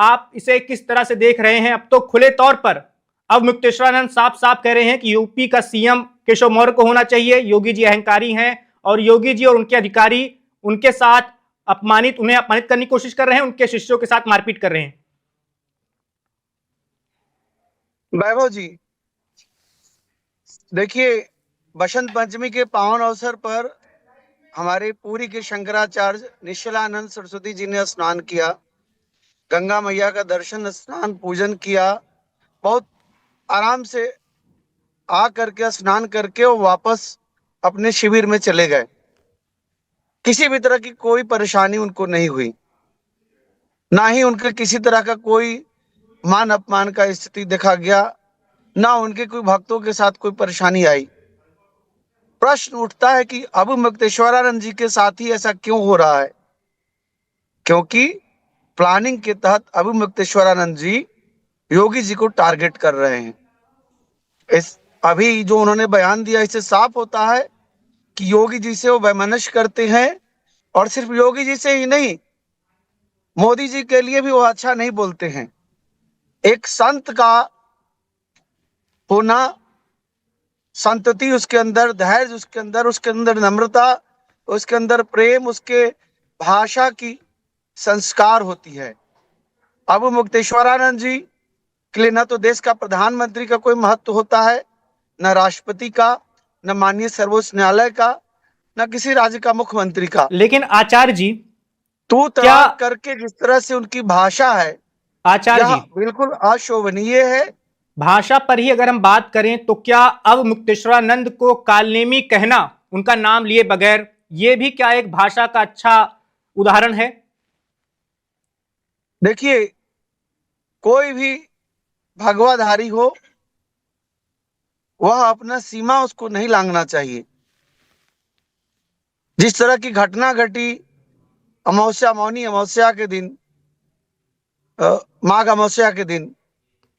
आप इसे किस तरह से देख रहे हैं? अब तो खुले तौर पर अब मुक्तेश्वरानंद साफ साफ कह रहे हैं कि यूपी का सीएम केशव मौर्य को होना चाहिए, योगी जी अहंकारी हैं और योगी जी और उनके अधिकारी उनके साथ उन्हें अपमानित करने की कोशिश कर रहे हैं, उनके शिष्यों के साथ मारपीट कर रहे हैं। वैभव जी, देखिए, बसंत पंचमी के पावन अवसर पर हमारे पूरी के शंकराचार्य निश्चलानंद सरस्वती जी ने स्नान किया, गंगा मैया का दर्शन, स्नान, पूजन किया। बहुत आराम से आ करके स्नान करके वो वापस अपने शिविर में चले गए। किसी भी तरह की कोई परेशानी उनको नहीं हुई, ना ही उनके किसी तरह का कोई मान अपमान का स्थिति देखा गया, ना उनके कोई भक्तों के साथ कोई परेशानी आई। प्रश्न उठता है कि अब मुक्तेश्वरानंद जी के साथ ही ऐसा क्यों हो रहा है? क्योंकि प्लानिंग के तहत अब मुक्तेश्वरानंद जी योगी जी को टारगेट कर रहे हैं। इस अभी जो उन्होंने बयान दिया, इससे साफ होता है कि योगी जी से वो वैमनस्य करते हैं, और सिर्फ योगी जी से ही नहीं, मोदी जी के लिए भी वो अच्छा नहीं बोलते हैं। एक संत का होना, संतति उसके अंदर, धैर्य उसके अंदर नम्रता, उसके अंदर प्रेम, उसके भाषा की संस्कार होती है। अब मुक्तेश्वरानंद जी के लिए न तो देश का प्रधानमंत्री का कोई महत्व होता है, न राष्ट्रपति का, न माननीय सर्वोच्च न्यायालय का, न किसी राज्य का मुख्यमंत्री का। लेकिन आचार्य जी, तू क्या तड़ाक करके जिस तरह से उनकी भाषा है, आचार्य यह जी बिल्कुल अशोभनीय है। भाषा पर ही अगर हम बात करें तो क्या अब मुक्तेश्वरानंद को कालनेमी कहना, उनका नाम लिए बगैर, यह भी क्या एक भाषा का अच्छा उदाहरण है? देखिए, कोई भी भगवाधारी हो, वह अपना सीमा उसको नहीं लांघना चाहिए। जिस तरह की घटना घटी अमावस्या, मौनी अमावस्या के दिन, माघ अमावस्या के दिन,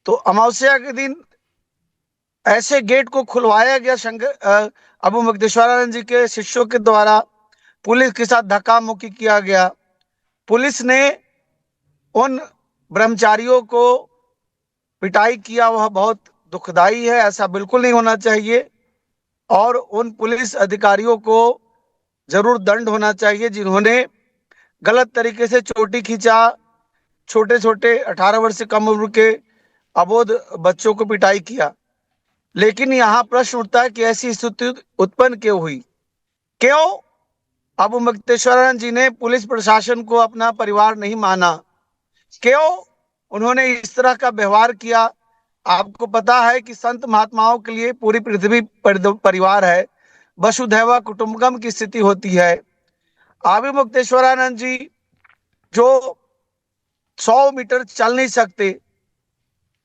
तो अमावस्या के दिन ऐसे गेट को खुलवाया गया अबू मुक्तेश्वरानंद जी के शिष्यों के द्वारा, पुलिस के साथ धक्का मुक्की किया गया। पुलिस ने उन ब्रह्मचारियों को पिटाई किया, वह बहुत दुखदाई है, ऐसा बिल्कुल नहीं होना चाहिए। और उन पुलिस अधिकारियों को जरूर दंड होना चाहिए जिन्होंने गलत तरीके से चोटी खींचा, छोटे छोटे 18 वर्ष से कम उम्र के अबोध बच्चों को पिटाई किया। लेकिन यहाँ प्रश्न उठता है कि ऐसी स्थिति उत्पन्न क्यों हुई? क्यों अबू मुक्तेश्वरानंद जी ने पुलिस प्रशासन को अपना परिवार नहीं माना? क्यों उन्होंने इस तरह का व्यवहार किया? आपको पता है कि संत महात्माओं के लिए पूरी पृथ्वी परिवार है, वसुधैव कुटुंबकम की स्थिति होती है। अबू मुक्तेश्वरानंद जी जो 100 मीटर चल नहीं सकते,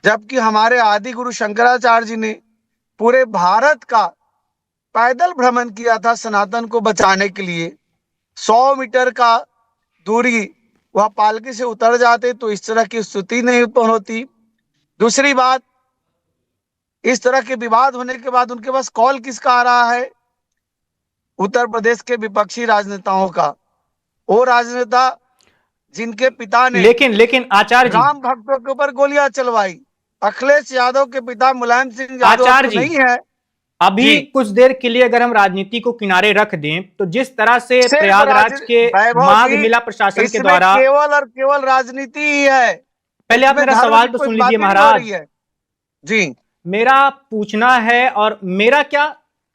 जबकि हमारे आदि गुरु शंकराचार्य जी ने पूरे भारत का पैदल भ्रमण किया था सनातन को बचाने के लिए। 100 मीटर का दूरी वह पालकी से उतर जाते तो इस तरह की स्थिति नहीं उत्पन्न होती। दूसरी बात, इस तरह के विवाद होने के बाद उनके पास कॉल किसका आ रहा है? उत्तर प्रदेश के विपक्षी राजनेताओं का। वो राजनेता जिनके पिता ने लेकिन लेकिन आचार्य जी, राम भक्तों के ऊपर गोलियां चलवाई। अखिलेश यादव के पिता मुलायम सिंह यादव आचार्य तो जी, नहीं है अभी जी। कुछ देर के लिए अगर हम राजनीति को किनारे रख दें तो जिस तरह से सिर्फ प्रयागराज के वैभव माघ जी, मेला प्रशासन के इसमें द्वारा, केवल और केवल राजनीति ही है, पहले आप इसमें मेरा धर्म सवाल की तो कोई सुन लीजिए बातें नहीं हो महाराज। रही है जी। मेरा पूछना है और मेरा क्या,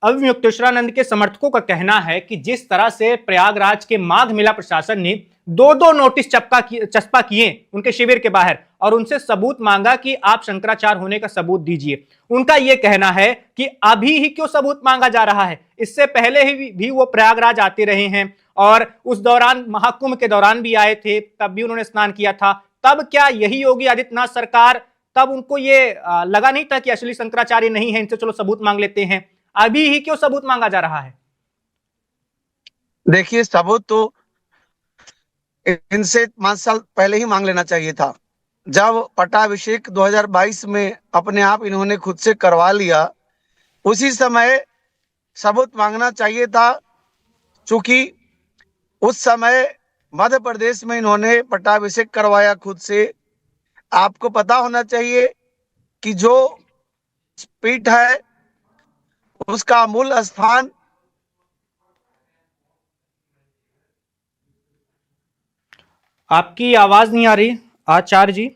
अभी मुक्तेश्वरानंद के समर्थकों का कहना है कि जिस तरह से प्रयागराज के माघ मेला प्रशासन ने दो दो नोटिस चस्पा किए उनके शिविर के बाहर और उनसे सबूत मांगा कि आप शंकराचार्य होने का सबूत दीजिए, उनका यह कहना है कि अभी ही क्यों सबूत मांगा जा रहा है? इससे पहले ही भी वो प्रयागराज आते रहे हैं और उस दौरान महाकुंभ के दौरान भी आए थे, तब भी उन्होंने स्नान किया था। तब क्या यही योगी आदित्यनाथ सरकार, तब उनको ये लगा नहीं था कि असली शंकराचार्य नहीं है, इनसे चलो सबूत मांग लेते हैं? अभी ही क्यों सबूत मांगा जा रहा है? देखिए, सबूत तो इनसे 5 साल पहले ही मांग लेना चाहिए था। जब पट्टाभिषेक 2022 में अपने आप इन्होंने खुद से करवा लिया, उसी समय सबूत मांगना चाहिए था। चूंकि उस समय मध्य प्रदेश में इन्होंने पट्टाभिषेक करवाया खुद से, आपको पता होना चाहिए कि जो पीठ है उसका मूल स्थान आपकी आवाज नहीं आ रही आचार्य जी,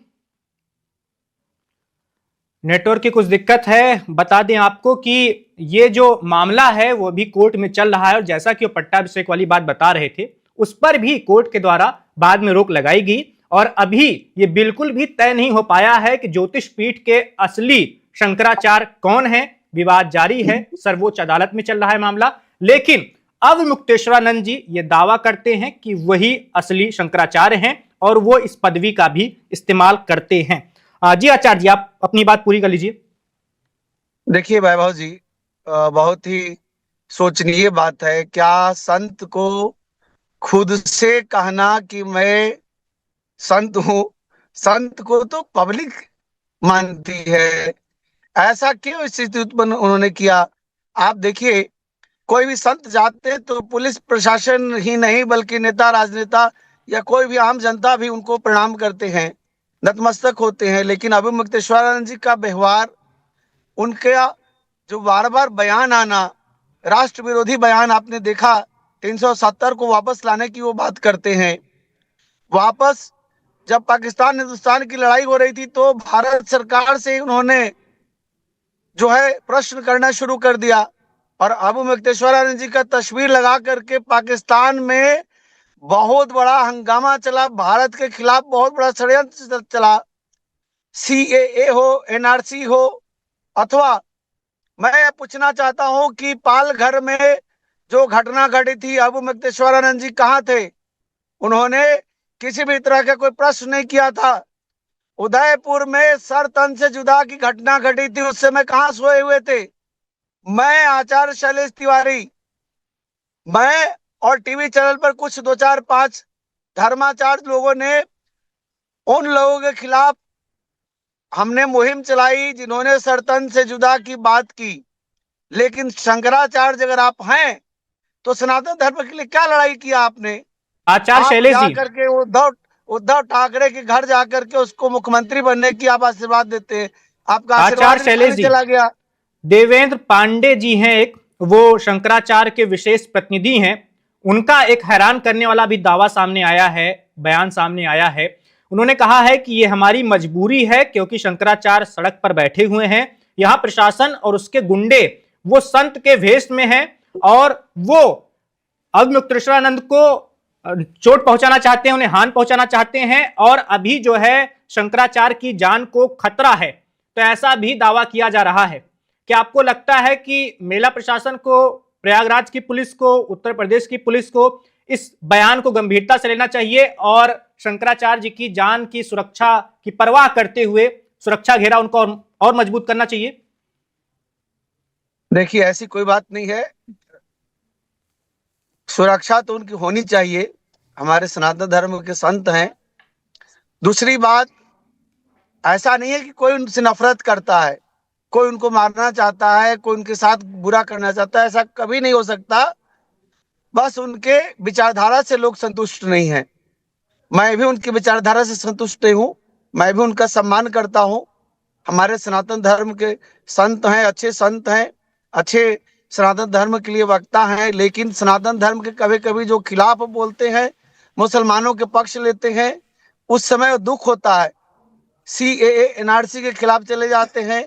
नेटवर्क की कुछ दिक्कत है। बता दें आपको कि ये जो मामला है वो भी कोर्ट में चल रहा है, और जैसा कि वो पट्टाभिषेक वाली बात बता रहे थे, उस पर भी कोर्ट के द्वारा बाद में रोक लगाई गई, और अभी ये बिल्कुल भी तय नहीं हो पाया है कि ज्योतिष पीठ के असली शंकराचार्य कौन है। विवाद जारी है, सर्वोच्च अदालत में चल रहा है मामला, लेकिन अवमुक्तेश्वरानंद जी ये दावा करते हैं कि वही असली शंकराचार्य हैं और वो इस पदवी का भी इस्तेमाल करते हैं। जी आचार्य जी, आप अपनी बात पूरी कर लीजिए। देखिए वैभव जी, बहुत ही सोचनीय बात है। क्या संत को खुद से कहना कि मैं संत हूं, संत को तो पब्लिक मानती है, ऐसा क्यों स्थिति उत्पन्न उन्होंने किया? आप देखिए, कोई भी संत जाते हैं तो पुलिस प्रशासन ही नहीं बल्कि नेता, राजनेता या कोई भी आम जनता भी उनको प्रणाम करते हैं, नतमस्तक होते हैं। लेकिन अभिमुक्तेश्वरानंद जी का व्यवहार, उनका जो बार बार बयान आना, राष्ट्र विरोधी बयान आपने देखा, 370 को वापस लाने की वो बात करते हैं। वापस जब पाकिस्तान हिंदुस्तान की लड़ाई हो रही थी तो भारत सरकार से उन्होंने जो है प्रश्न करना शुरू कर दिया, और अभिमुक्तेश्वरानंद जी का तस्वीर लगा करके पाकिस्तान में बहुत बड़ा हंगामा चला, भारत के खिलाफ बहुत बड़ा षड्यंत्र चला। CAA हो, NRC हो, अथवा मैं पूछना चाहता हूं कि पालघर में जो घटना घटी थी, अभिमुक्तेश्वरानंद जी कहाँ थे? उन्होंने किसी भी तरह का कोई प्रश्न नहीं किया था। उदयपुर में सर तन से जुदा की घटना घटी थी, उस समय कहाँ सोए हुए थे? मैं, आचार्य शैलेश तिवारी, मैं और टीवी चैनल पर कुछ 2 4 5 धर्माचार्य लोगों ने उन लोगों के खिलाफ हमने मुहिम चलाई जिन्होंने सरतन से जुदा की बात की। लेकिन शंकराचार्य अगर आप हैं तो सनातन धर्म के लिए क्या लड़ाई किया आपने? आचार्य आप शैलेश जी, जाकर के उद्धव ठाकरे के घर जाकर के उसको मुख्यमंत्री बनने की आप आशीर्वाद देते हैं। आपका आशीर्वाद आचार्य शैलेश जी, चला गया। देवेंद्र पांडे जी हैं एक, वो शंकराचार्य के विशेष प्रतिनिधि हैं। उनका एक हैरान करने वाला भी दावा सामने आया है, बयान सामने आया है। उन्होंने कहा है कि ये हमारी मजबूरी है क्योंकि शंकराचार्य सड़क पर बैठे हुए हैं, यहां प्रशासन और उसके गुंडे वो संत के भेष में हैं और वो अवमुक्तेश्वरानंद को चोट पहुंचाना चाहते हैं, उन्हें हानि पहुंचाना चाहते हैं, और अभी जो है शंकराचार्य की जान को खतरा है। तो ऐसा भी दावा किया जा रहा है। क्या आपको लगता है कि मेला प्रशासन को, प्रयागराज की पुलिस को, उत्तर प्रदेश की पुलिस को इस बयान को गंभीरता से लेना चाहिए और शंकराचार्य जी की जान की सुरक्षा की परवाह करते हुए सुरक्षा घेरा उनको और मजबूत करना चाहिए? देखिए, ऐसी कोई बात नहीं है, सुरक्षा तो उनकी होनी चाहिए, हमारे सनातन धर्म के संत हैं। दूसरी बात, ऐसा नहीं है कि कोई उनसे नफरत करता है, कोई उनको मारना चाहता है, कोई उनके साथ बुरा करना चाहता है, ऐसा कभी नहीं हो सकता। बस उनके विचारधारा से लोग संतुष्ट नहीं हैं। मैं भी उनकी विचारधारा से संतुष्ट नहीं हूँ, मैं भी उनका सम्मान करता हूँ। हमारे सनातन धर्म के संत हैं, अच्छे संत हैं, अच्छे सनातन धर्म के लिए वक्ता हैं, लेकिन सनातन धर्म के कभी कभी जो खिलाफ बोलते हैं, मुसलमानों के पक्ष लेते हैं, उस समय दुख होता है। CAA NRC के खिलाफ चले जाते हैं,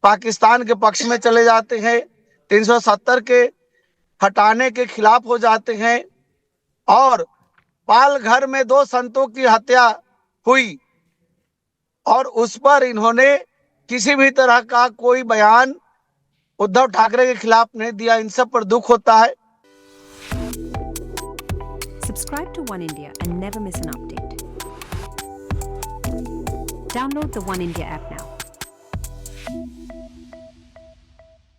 पाकिस्तान के पक्ष में चले जाते हैं, 370 के हटाने के खिलाफ हो जाते हैं, और पालघर में 2 संतों की हत्या हुई और उस पर इन्होंने किसी भी तरह का कोई बयान उद्धव ठाकरे के खिलाफ नहीं दिया। इन सब पर दुख होता है। Subscribe to One India and never miss an update. Download the One India app now.